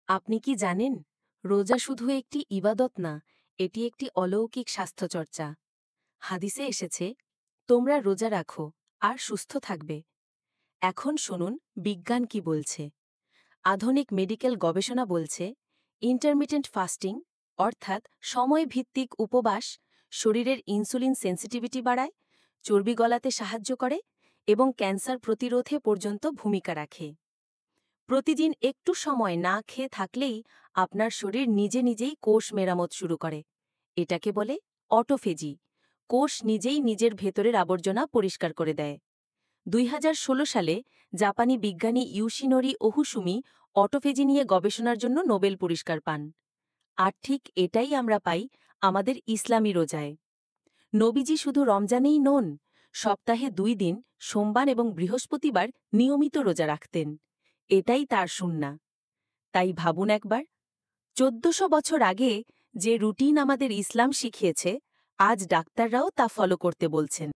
আপনি কি জানেন, রোজা শুধু একটি ইবাদত না, এটি একটি অলৌকিক স্বাস্থ্যচর্চা। হাদিসে এসেছে, তোমরা রোজা রাখো আর সুস্থ থাকবে। এখন শুনুন বিজ্ঞান কি বলছে। আধুনিক মেডিকেল গবেষণা বলছে, ইন্টারমিটেন্ট ফাস্টিং অর্থাৎ সময়ভিত্তিক উপবাস শরীরের ইনসুলিন সেন্সিটিভিটি বাড়ায়, চর্বি গলাতে সাহায্য করে এবং ক্যান্সার প্রতিরোধে পর্যন্ত ভূমিকা রাখে। প্রতিদিন একটু সময় না খেয়ে থাকলেই আপনার শরীর নিজে নিজেই কোষ মেরামত শুরু করে। এটাকে বলে অটোফেজি। কোষ নিজেই নিজের ভেতরের আবর্জনা পরিষ্কার করে দেয়। ২০১৬ সালে জাপানি বিজ্ঞানী ইউশিনোরি ওহুসুমি অটোফেজি নিয়ে গবেষণার জন্য নোবেল পুরস্কার পান। আর ঠিক এটাই আমরা পাই আমাদের ইসলামী রোজায়। নবীজি শুধু রমজানেই নন, সপ্তাহে ২ দিন সোমবার এবং বৃহস্পতিবার নিয়মিত রোজা রাখতেন। এটাই তার সুন্নাহ। তাই ভাবুন একবার, ১৪০০ বছর আগে যে রুটিন আমাদের ইসলাম শিখিয়েছে, আজ ডাক্তাররাও তা ফলো করতে বলছেন।